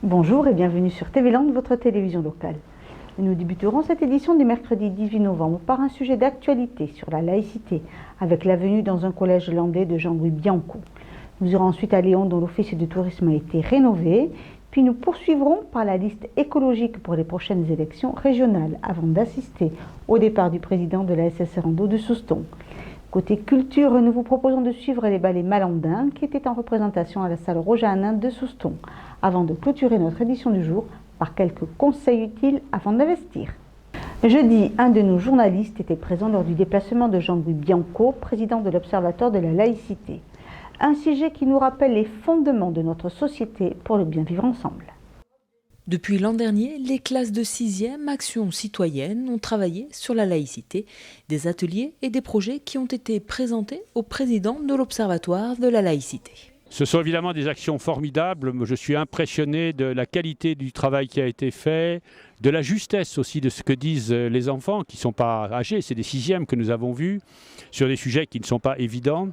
Bonjour et bienvenue sur TV Land, votre télévision locale. Nous débuterons cette édition du mercredi 18 novembre par un sujet d'actualité sur la laïcité, avec la venue dans un collège landais de Jean-Louis Bianco. Nous irons ensuite à Léon, dont l'office de tourisme a été rénové, puis nous poursuivrons par la liste écologique pour les prochaines élections régionales, avant d'assister au départ du président de la SSR Rando de Souston. Côté culture, nous vous proposons de suivre les ballets malandins qui étaient en représentation à la salle Roja-Hanin de Souston, avant de clôturer notre édition du jour par quelques conseils utiles afin d'investir. Jeudi, un de nos journalistes était présent lors du déplacement de Jean-Louis Bianco, président de l'Observatoire de la laïcité. Un sujet qui nous rappelle les fondements de notre société pour le bien vivre ensemble. Depuis l'an dernier, les classes de 6e Action citoyenne ont travaillé sur la laïcité, des ateliers et des projets qui ont été présentés au président de l'Observatoire de la laïcité. Ce sont évidemment des actions formidables. Je suis impressionné de la qualité du travail qui a été fait, de la justesse aussi de ce que disent les enfants qui ne sont pas âgés. C'est des 6e que nous avons vus sur des sujets qui ne sont pas évidents.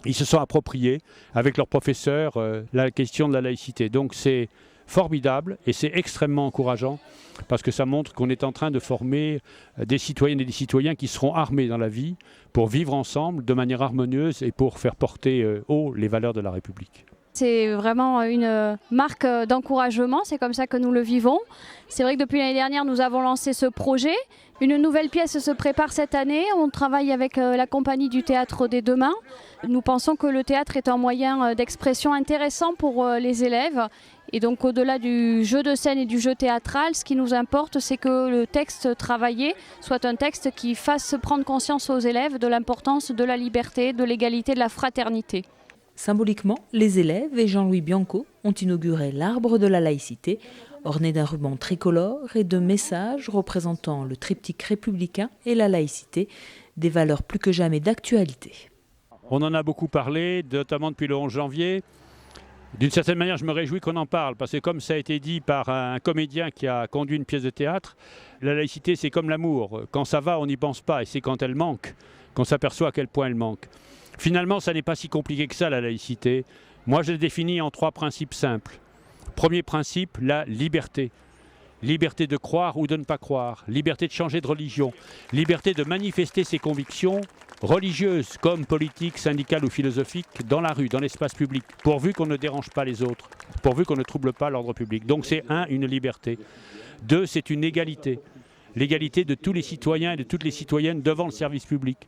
Ils se sont appropriés avec leurs professeurs la question de la laïcité. Donc c'est formidable et c'est extrêmement encourageant parce que ça montre qu'on est en train de former des citoyennes et des citoyens qui seront armés dans la vie pour vivre ensemble de manière harmonieuse et pour faire porter haut les valeurs de la République. C'est vraiment une marque d'encouragement, c'est comme ça que nous le vivons. C'est vrai que depuis l'année dernière, nous avons lancé ce projet. Une nouvelle pièce se prépare cette année. On travaille avec la compagnie du Théâtre des Demain. Nous pensons que le théâtre est un moyen d'expression intéressant pour les élèves. Et donc au-delà du jeu de scène et du jeu théâtral, ce qui nous importe, c'est que le texte travaillé soit un texte qui fasse prendre conscience aux élèves de l'importance de la liberté, de l'égalité, de la fraternité. Symboliquement, les élèves et Jean-Louis Bianco ont inauguré l'arbre de la laïcité, orné d'un ruban tricolore et de messages représentant le triptyque républicain et la laïcité, des valeurs plus que jamais d'actualité. On en a beaucoup parlé, notamment depuis le 11 janvier. D'une certaine manière, je me réjouis qu'on en parle, parce que comme ça a été dit par un comédien qui a conduit une pièce de théâtre, la laïcité c'est comme l'amour. Quand ça va, on n'y pense pas, et c'est quand elle manque qu'on s'aperçoit à quel point elle manque. Finalement, ça n'est pas si compliqué que ça, la laïcité. Moi, je la définis en 3 principes simples. Premier principe, la liberté. Liberté de croire ou de ne pas croire. Liberté de changer de religion. Liberté de manifester ses convictions religieuses comme politiques, syndicales ou philosophiques dans la rue, dans l'espace public, pourvu qu'on ne dérange pas les autres, pourvu qu'on ne trouble pas l'ordre public. Donc c'est une liberté. 2, c'est une égalité. L'égalité de tous les citoyens et de toutes les citoyennes devant le service public.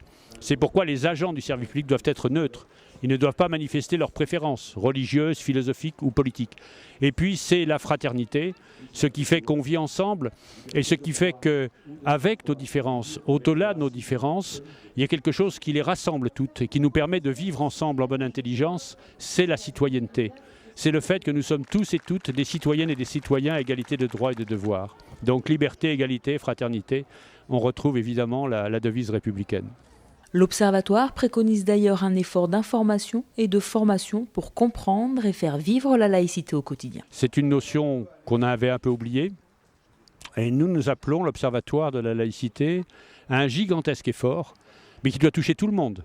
C'est pourquoi les agents du service public doivent être neutres. Ils ne doivent pas manifester leurs préférences religieuses, philosophiques ou politiques. Et puis c'est la fraternité, ce qui fait qu'on vit ensemble et ce qui fait qu'avec nos différences, au-delà de nos différences, il y a quelque chose qui les rassemble toutes et qui nous permet de vivre ensemble en bonne intelligence, c'est la citoyenneté. C'est le fait que nous sommes tous et toutes des citoyennes et des citoyens à égalité de droits et de devoirs. Donc liberté, égalité, fraternité, on retrouve évidemment la devise républicaine. L'Observatoire préconise d'ailleurs un effort d'information et de formation pour comprendre et faire vivre la laïcité au quotidien. C'est une notion qu'on avait un peu oubliée et nous appelons l'Observatoire de la laïcité à un gigantesque effort, mais qui doit toucher tout le monde.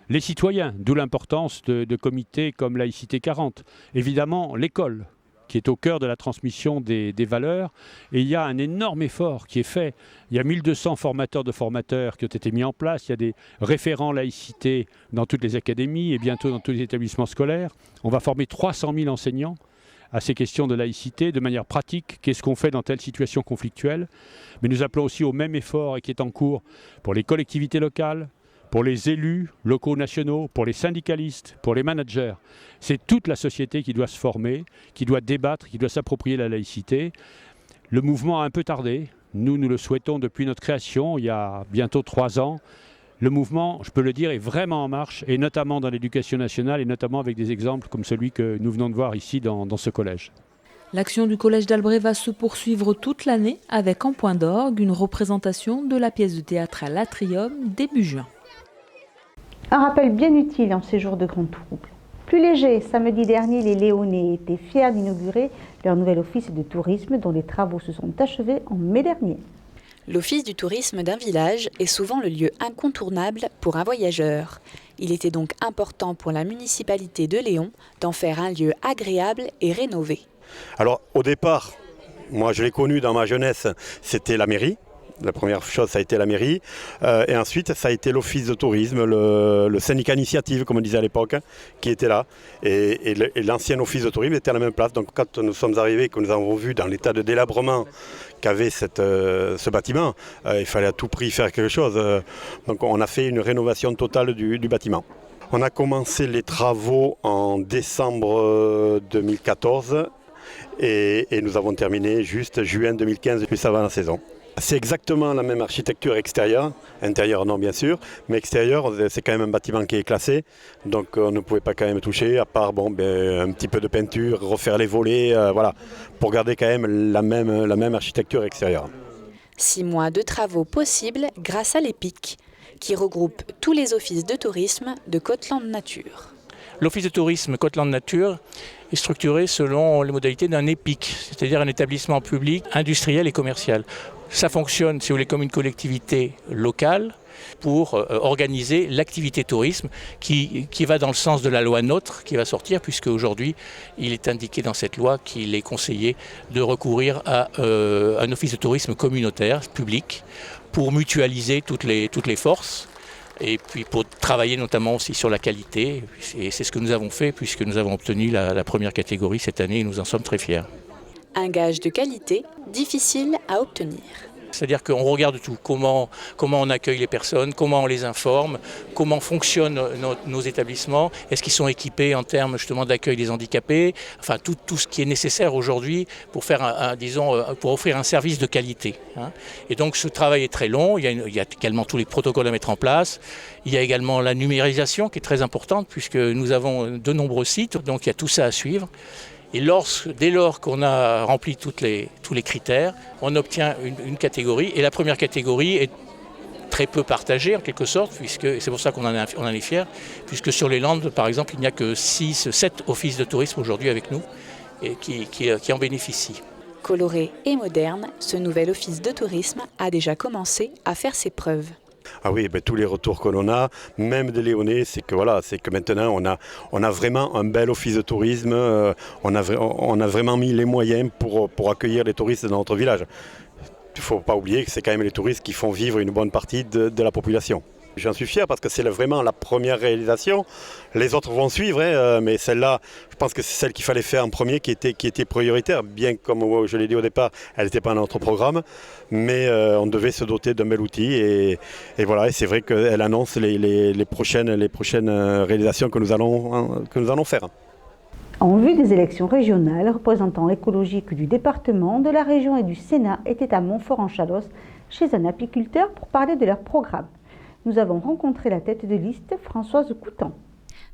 Les citoyens, d'où l'importance de comités comme Laïcité 40. Évidemment, l'école, qui est au cœur de la transmission des valeurs. Et il y a un énorme effort qui est fait. Il y a 1200 formateurs de formateurs qui ont été mis en place. Il y a des référents laïcité dans toutes les académies et bientôt dans tous les établissements scolaires. On va former 300 000 enseignants à ces questions de laïcité de manière pratique. Qu'est-ce qu'on fait dans telle situation conflictuelle? Mais nous appelons aussi au même effort et qui est en cours pour les collectivités locales, pour les élus locaux nationaux, pour les syndicalistes, pour les managers. C'est toute la société qui doit se former, qui doit débattre, qui doit s'approprier la laïcité. Le mouvement a un peu tardé. Nous le souhaitons depuis notre création, il y a bientôt 3 ans. Le mouvement, je peux le dire, est vraiment en marche, et notamment dans l'éducation nationale, et notamment avec des exemples comme celui que nous venons de voir ici dans ce collège. L'action du Collège d'Albret va se poursuivre toute l'année avec en point d'orgue une représentation de la pièce de théâtre à l'Atrium début juin. Un rappel bien utile en ces jours de grand trouble. Plus léger, samedi dernier, les Léonnais étaient fiers d'inaugurer leur nouvel office de tourisme dont les travaux se sont achevés en mai dernier. L'office du tourisme d'un village est souvent le lieu incontournable pour un voyageur. Il était donc important pour la municipalité de Léon d'en faire un lieu agréable et rénové. Alors au départ, moi je l'ai connu dans ma jeunesse, c'était la mairie. La première chose, ça a été la mairie. Et ensuite, ça a été l'office de tourisme, le syndicat initiative, comme on disait à l'époque, qui était là. Et l'ancien office de tourisme était à la même place. Donc quand nous sommes arrivés, que nous avons vu dans l'état de délabrement qu'avait ce bâtiment, il fallait à tout prix faire quelque chose. Donc on a fait une rénovation totale du bâtiment. On a commencé les travaux en décembre 2014 et nous avons terminé juste juin 2015, juste avant la saison. C'est exactement la même architecture extérieure, intérieure non bien sûr, mais extérieure c'est quand même un bâtiment qui est classé, donc on ne pouvait pas quand même toucher, à part un petit peu de peinture, refaire les volets, voilà, pour garder quand même la même architecture extérieure. 6 mois de travaux possibles grâce à l'EPIC, qui regroupe tous les offices de tourisme de Côte-Land Nature. L'office de tourisme Côte-Land Nature est structuré selon les modalités d'un EPIC, c'est-à-dire un établissement public, industriel et commercial. Ça fonctionne, si vous voulez, comme une collectivité locale pour organiser l'activité tourisme qui va dans le sens de la loi NOTRe qui va sortir, puisque aujourd'hui il est indiqué dans cette loi qu'il est conseillé de recourir à un office de tourisme communautaire, public, pour mutualiser toutes les forces. Et puis pour travailler notamment aussi sur la qualité, et c'est ce que nous avons fait puisque nous avons obtenu la première catégorie cette année et nous en sommes très fiers. Un gage de qualité difficile à obtenir. C'est-à-dire qu'on regarde tout, comment on accueille les personnes, comment on les informe, comment fonctionnent nos établissements, est-ce qu'ils sont équipés en termes justement d'accueil des handicapés, enfin tout ce qui est nécessaire aujourd'hui pour faire pour offrir un service de qualité. Et donc ce travail est très long, il y a également tous les protocoles à mettre en place, il y a également la numérisation qui est très importante puisque nous avons de nombreux sites, donc il y a tout ça à suivre. Et dès lors qu'on a rempli tous les critères, on obtient une catégorie. Et la première catégorie est très peu partagée en quelque sorte, et c'est pour ça qu'on en est fiers, puisque sur les Landes, par exemple, il n'y a que 7 offices de tourisme aujourd'hui avec nous et qui en bénéficient. Coloré et moderne, ce nouvel office de tourisme a déjà commencé à faire ses preuves. Ah oui, tous les retours que l'on a, même de Léoné, c'est que maintenant on a vraiment un bel office de tourisme, on a vraiment mis les moyens pour accueillir les touristes dans notre village. Il ne faut pas oublier que c'est quand même les touristes qui font vivre une bonne partie de la population. J'en suis fier parce que c'est vraiment la première réalisation. Les autres vont suivre, mais celle-là, je pense que c'est celle qu'il fallait faire en premier qui était prioritaire. Bien comme je l'ai dit au départ, elle n'était pas dans notre programme, mais on devait se doter d'un bel outil. Et voilà, et c'est vrai qu'elle annonce les prochaines réalisations que nous allons faire. En vue des élections régionales, représentants écologiques du département, de la région et du Sénat étaient à Montfort-en-Chalosse chez un apiculteur pour parler de leur programme. Nous avons rencontré la tête de liste, Françoise Coutan.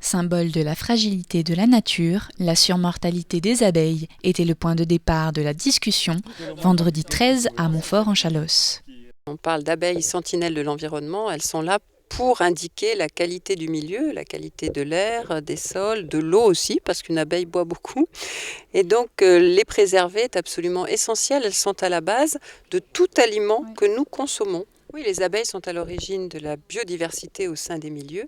Symbole de la fragilité de la nature, la surmortalité des abeilles était le point de départ de la discussion vendredi 13 à Montfort-en-Chalosse. On parle d'abeilles sentinelles de l'environnement, elles sont là pour indiquer la qualité du milieu, la qualité de l'air, des sols, de l'eau aussi, parce qu'une abeille boit beaucoup. Et donc les préserver est absolument essentiel, elles sont à la base de tout aliment que nous consommons. Oui, les abeilles sont à l'origine de la biodiversité au sein des milieux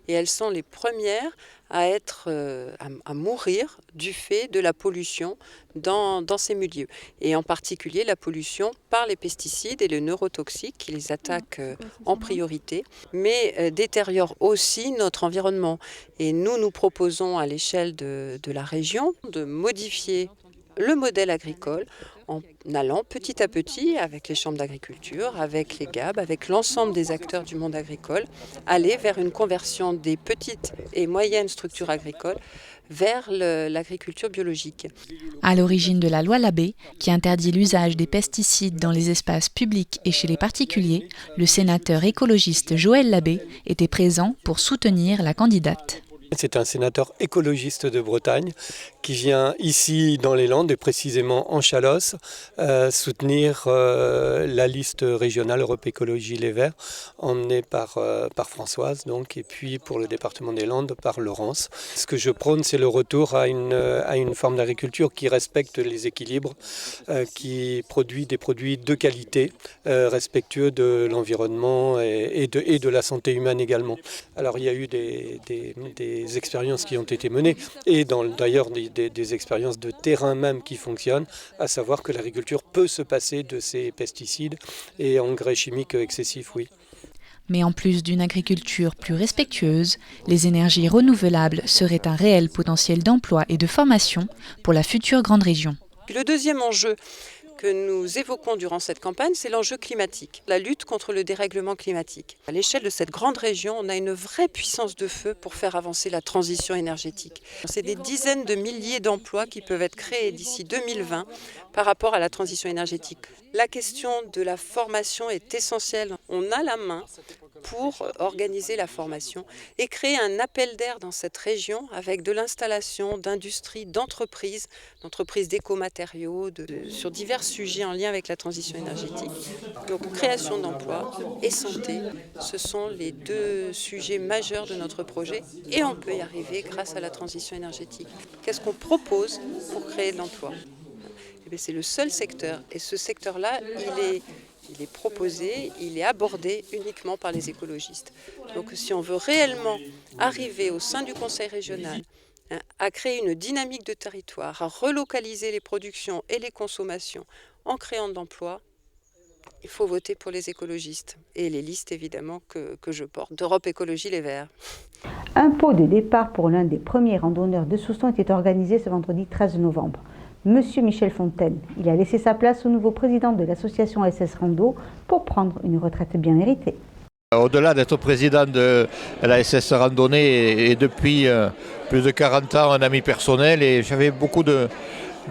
et elles sont les premières à mourir du fait de la pollution dans ces milieux. Et en particulier la pollution par les pesticides et les neurotoxiques qui les attaquent en priorité, mais détériorent aussi notre environnement. Et nous proposons à l'échelle de la région de modifier le modèle agricole en allant petit à petit avec les chambres d'agriculture, avec les GAB, avec l'ensemble des acteurs du monde agricole, aller vers une conversion des petites et moyennes structures agricoles vers l'agriculture biologique. À l'origine de la loi Labbé, qui interdit l'usage des pesticides dans les espaces publics et chez les particuliers, le sénateur écologiste Joël Labbé était présent pour soutenir la candidate. C'est un sénateur écologiste de Bretagne qui vient ici dans les Landes et précisément en Chalosse soutenir la liste régionale Europe Écologie Les Verts emmenée par Françoise donc, et puis pour le département des Landes par Laurence. Ce que je prône, c'est le retour à une forme d'agriculture qui respecte les équilibres, qui produit des produits de qualité, respectueux de l'environnement et de la santé humaine également. Alors il y a eu des des expériences qui ont été menées et d'ailleurs des expériences de terrain même qui fonctionnent, à savoir que l'agriculture peut se passer de ces pesticides et engrais chimiques excessifs, oui. Mais en plus d'une agriculture plus respectueuse, les énergies renouvelables seraient un réel potentiel d'emploi et de formation pour la future grande région. Le deuxième enjeu que nous évoquons durant cette campagne, c'est l'enjeu climatique, la lutte contre le dérèglement climatique. À l'échelle de cette grande région, on a une vraie puissance de feu pour faire avancer la transition énergétique. C'est des dizaines de milliers d'emplois qui peuvent être créés d'ici 2020 par rapport à la transition énergétique. La question de la formation est essentielle. On a la main pour organiser la formation et créer un appel d'air dans cette région avec de l'installation d'industries, d'entreprises d'écomatériaux, sur divers sujets en lien avec la transition énergétique. Donc création d'emplois et santé, ce sont les deux sujets majeurs de notre projet et on peut y arriver grâce à la transition énergétique. Qu'est-ce qu'on propose pour créer de l'emploi ? C'est le seul secteur et ce secteur-là, il est proposé, il est abordé uniquement par les écologistes. Donc si on veut réellement arriver au sein du Conseil régional à créer une dynamique de territoire, à relocaliser les productions et les consommations en créant de l'emploi, il faut voter pour les écologistes et les listes évidemment que je porte, d'Europe Écologie Les Verts. Un pot de départ pour l'un des premiers randonneurs de Souston était organisé ce vendredi 13 novembre. Monsieur Michel Fontaine, il a laissé sa place au nouveau président de l'association ASS Rando pour prendre une retraite bien méritée. Au-delà d'être président de la SS Randonnée et depuis plus de 40 ans un ami personnel, et j'avais beaucoup de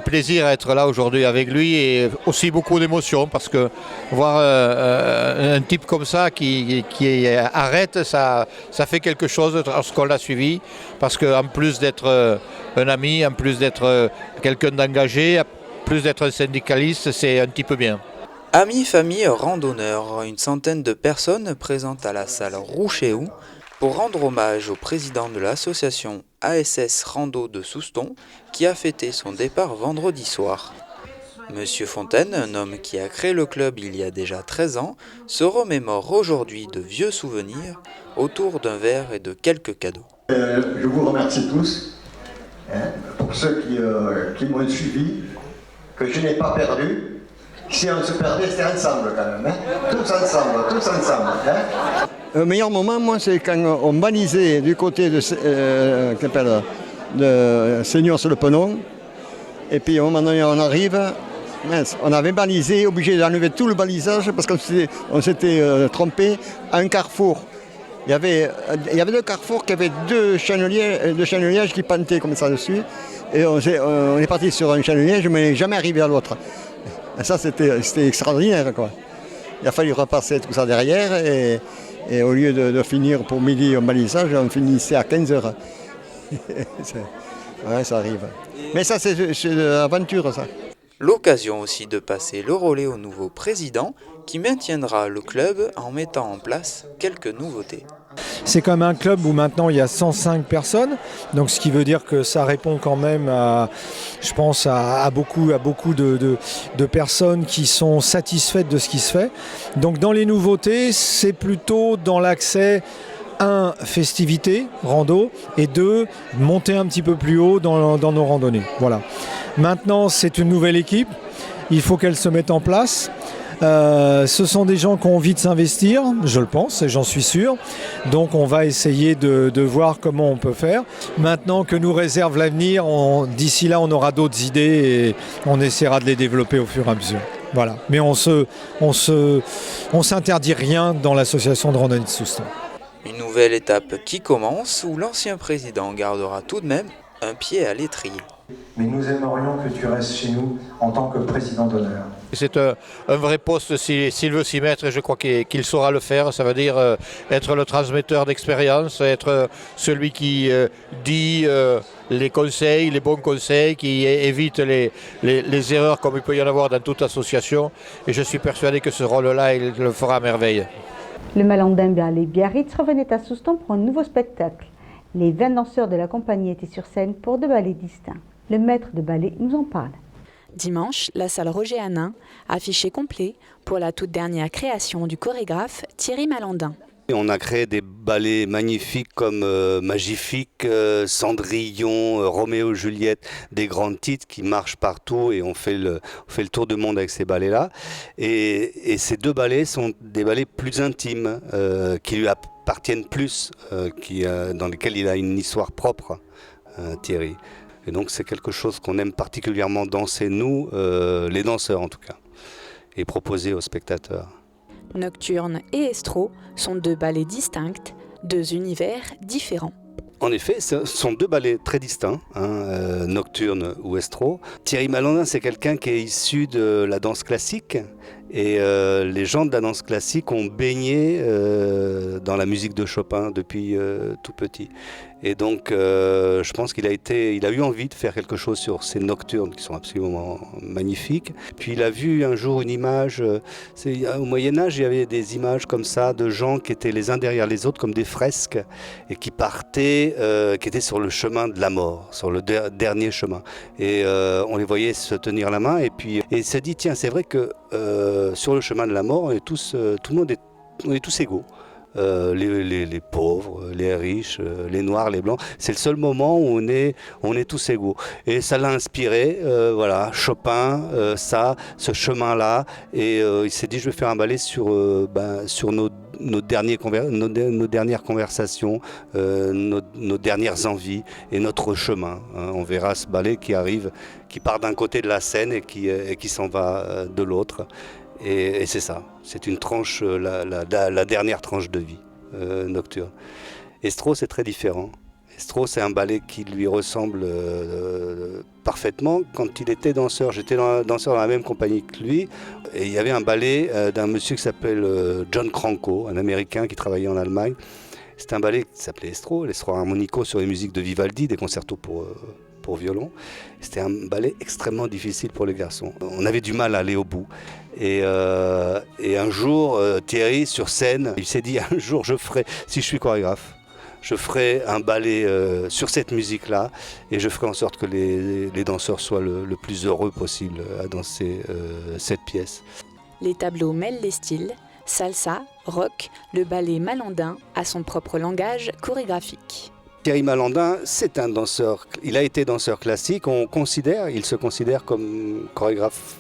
plaisir à être là aujourd'hui avec lui et aussi beaucoup d'émotion parce que voir un type comme ça qui arrête, ça fait quelque chose lorsqu'on l'a suivi parce qu'en plus d'être un ami, en plus d'être quelqu'un d'engagé, en plus d'être un syndicaliste, c'est un type bien. Amis, famille, randonneurs, une centaine de personnes présentes à la salle Rouchéou pour rendre hommage au président de l'association ASS Rando de Souston qui a fêté son départ vendredi soir. Monsieur Fontaine, un homme qui a créé le club il y a déjà 13 ans, se remémore aujourd'hui de vieux souvenirs autour d'un verre et de quelques cadeaux. Je vous remercie tous pour ceux qui m'ont suivi, que je n'ai pas perdu. Si on se perdait, c'était ensemble quand même, tous ensemble. Le meilleur moment, moi, c'est quand on balisait du côté de Seigniors-sur-le-Penon. Et puis, à un moment donné, on arrive, on avait balisé, obligé d'enlever tout le balisage parce qu'on s'était trompé à un carrefour. Il y avait deux carrefours qui avaient deux chaînes de liège qui pentaient comme ça dessus. Et on est parti sur un chaîne de liège, mais on n'est jamais arrivé à l'autre. Et ça, c'était extraordinaire, quoi. Il a fallu repasser tout ça derrière et au lieu de finir pour midi au balisage, on finissait à 15h. Ouais, ça arrive. Mais ça, c'est l'aventure, ça. L'occasion aussi de passer le relais au nouveau président qui maintiendra le club en mettant en place quelques nouveautés. C'est comme un club où maintenant il y a 105 personnes, donc ce qui veut dire que ça répond quand même à, je pense, à beaucoup de personnes qui sont satisfaites de ce qui se fait. Donc dans les nouveautés, c'est plutôt dans l'accès 1, festivité, rando, et 2, monter un petit peu plus haut dans nos randonnées. Voilà. Maintenant, c'est une nouvelle équipe, il faut qu'elle se mette en place. Ce sont des gens qui ont envie de s'investir, je le pense et j'en suis sûr. Donc on va essayer de voir comment on peut faire. Maintenant que nous réserve l'avenir, d'ici là on aura d'autres idées et on essaiera de les développer au fur et à mesure. Voilà. Mais on s'interdit rien dans l'association de randonnée de Souston. Une nouvelle étape qui commence où l'ancien président gardera tout de même un pied à l'étrier. Mais nous aimerions que tu restes chez nous en tant que président d'honneur. C'est un vrai poste s'il veut s'y mettre et je crois qu'il saura le faire. Ça veut dire être le transmetteur d'expérience, être celui qui dit les conseils, les bons conseils, qui évite les erreurs comme il peut y en avoir dans toute association. Et je suis persuadé que ce rôle-là, il le fera à merveille. Le Malandin Ballet Biarritz revenait à Souston pour un nouveau spectacle. Les 20 danseurs de la compagnie étaient sur scène pour 2 ballets distincts. Le maître de ballet nous en parle. Dimanche, la salle Roger Hanin, affiché complet pour la toute dernière création du chorégraphe Thierry Malandin. Et on a créé des ballets magnifiques comme Magnifique, Cendrillon, Roméo Juliette, des grands titres qui marchent partout et on fait le tour du monde avec ces ballets-là. Et ces 2 ballets sont des ballets plus intimes, qui lui appartiennent plus, dans lesquels il a une histoire propre, Thierry. Et donc c'est quelque chose qu'on aime particulièrement danser, nous, les danseurs en tout cas, et proposer aux spectateurs. Nocturne et Estro sont 2 ballets distincts, 2 univers différents. En effet, ce sont 2 ballets très distincts, Nocturne ou Estro. Thierry Malandin, c'est quelqu'un qui est issu de la danse classique. Et les gens de la danse classique ont baigné dans la musique de Chopin depuis tout petit. Et donc, je pense qu'il a eu envie de faire quelque chose sur ces nocturnes qui sont absolument magnifiques. Puis il a vu un jour une image, au Moyen-Âge, il y avait des images comme ça de gens qui étaient les uns derrière les autres comme des fresques et qui partaient, qui étaient sur le chemin de la mort, sur le dernier chemin. Et on les voyait se tenir la main et puis il s'est dit, tiens, c'est vrai que sur le chemin de la mort, on est tous égaux. Les pauvres, les riches, les noirs, les blancs. C'est le seul moment où on est tous égaux. Et ça l'a inspiré, voilà, Chopin, ce chemin-là. Et il s'est dit, je vais faire un ballet sur nos dernières conversations, nos dernières envies et notre chemin. On verra ce ballet qui arrive, qui part d'un côté de la scène et qui s'en va de l'autre. Et c'est ça, c'est une tranche, la dernière tranche de vie nocturne. Estro, c'est très différent. Estro, c'est un ballet qui lui ressemble parfaitement. Quand il était danseur, j'étais danseur dans la même compagnie que lui. Et il y avait un ballet d'un monsieur qui s'appelle John Cranko, un Américain qui travaillait en Allemagne. C'était un ballet qui s'appelait Estro, l'Estro Armonico sur les musiques de Vivaldi, des concertos pour violon. C'était un ballet extrêmement difficile pour les garçons. On avait du mal à aller au bout. Et un jour, Thierry, sur scène, il s'est dit, un jour, si je suis chorégraphe, je ferai un ballet sur cette musique-là et je ferai en sorte que les danseurs soient le plus heureux possible à danser cette pièce. Les tableaux mêlent les styles, salsa, rock, le ballet Malandin a son propre langage chorégraphique. Thierry Malandin, c'est un danseur, il a été danseur classique, il se considère comme chorégraphe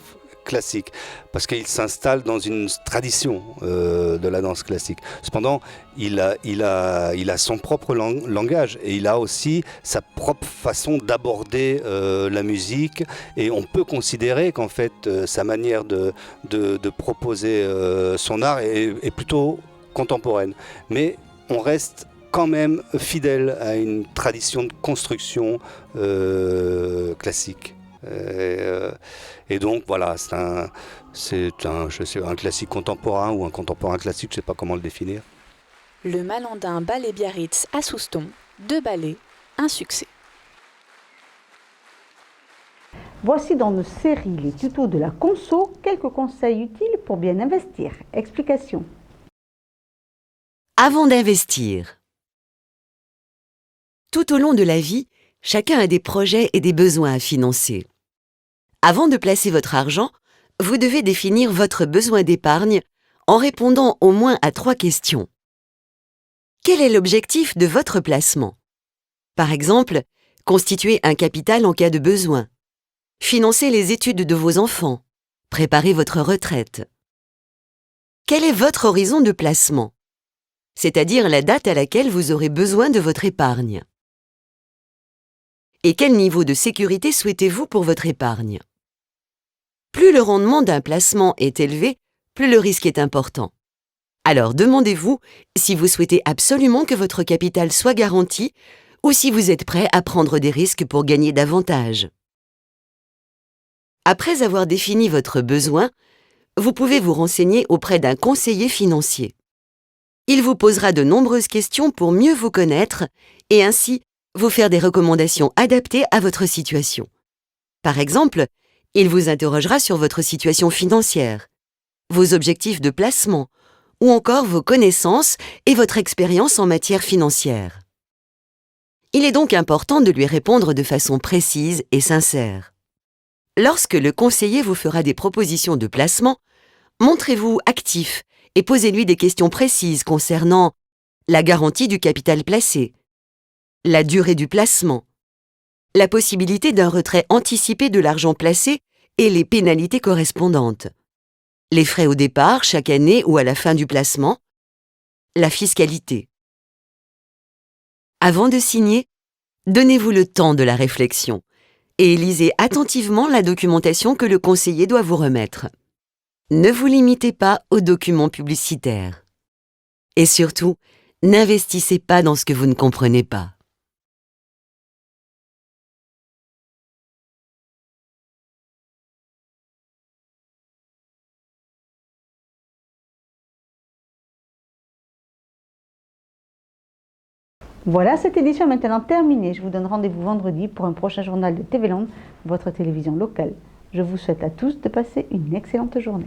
classique, parce qu'il s'installe dans une tradition de la danse classique. Cependant, il a son propre langage et il a aussi sa propre façon d'aborder la musique et on peut considérer qu'en fait sa manière de proposer son art est plutôt contemporaine. Mais on reste quand même fidèle à une tradition de construction classique. Et donc voilà, c'est un classique contemporain ou un contemporain classique, je ne sais pas comment le définir. Le Malandin Ballet Biarritz à Souston, 2 ballets, un succès. Voici dans nos séries Les tutos de la conso quelques conseils utiles pour bien investir. Explication. Avant d'investir. Tout au long de la vie, chacun a des projets et des besoins à financer. Avant de placer votre argent, vous devez définir votre besoin d'épargne en répondant au moins à 3 questions. Quel est l'objectif de votre placement? Par exemple, constituer un capital en cas de besoin, financer les études de vos enfants, préparer votre retraite. Quel est votre horizon de placement? C'est-à-dire la date à laquelle vous aurez besoin de votre épargne. Et quel niveau de sécurité souhaitez-vous pour votre épargne? Plus le rendement d'un placement est élevé, plus le risque est important. Alors demandez-vous si vous souhaitez absolument que votre capital soit garanti ou si vous êtes prêt à prendre des risques pour gagner davantage. Après avoir défini votre besoin, vous pouvez vous renseigner auprès d'un conseiller financier. Il vous posera de nombreuses questions pour mieux vous connaître et ainsi vous faire des recommandations adaptées à votre situation. Par exemple, il vous interrogera sur votre situation financière, vos objectifs de placement ou encore vos connaissances et votre expérience en matière financière. Il est donc important de lui répondre de façon précise et sincère. Lorsque le conseiller vous fera des propositions de placement, montrez-vous actif et posez-lui des questions précises concernant la garantie du capital placé, la durée du placement, la possibilité d'un retrait anticipé de l'argent placé et les pénalités correspondantes, les frais au départ, chaque année ou à la fin du placement, la fiscalité. Avant de signer, donnez-vous le temps de la réflexion et lisez attentivement la documentation que le conseiller doit vous remettre. Ne vous limitez pas aux documents publicitaires. Et surtout, n'investissez pas dans ce que vous ne comprenez pas. Voilà, cette édition est maintenant terminée. Je vous donne rendez-vous vendredi pour un prochain journal de TV Land, votre télévision locale. Je vous souhaite à tous de passer une excellente journée.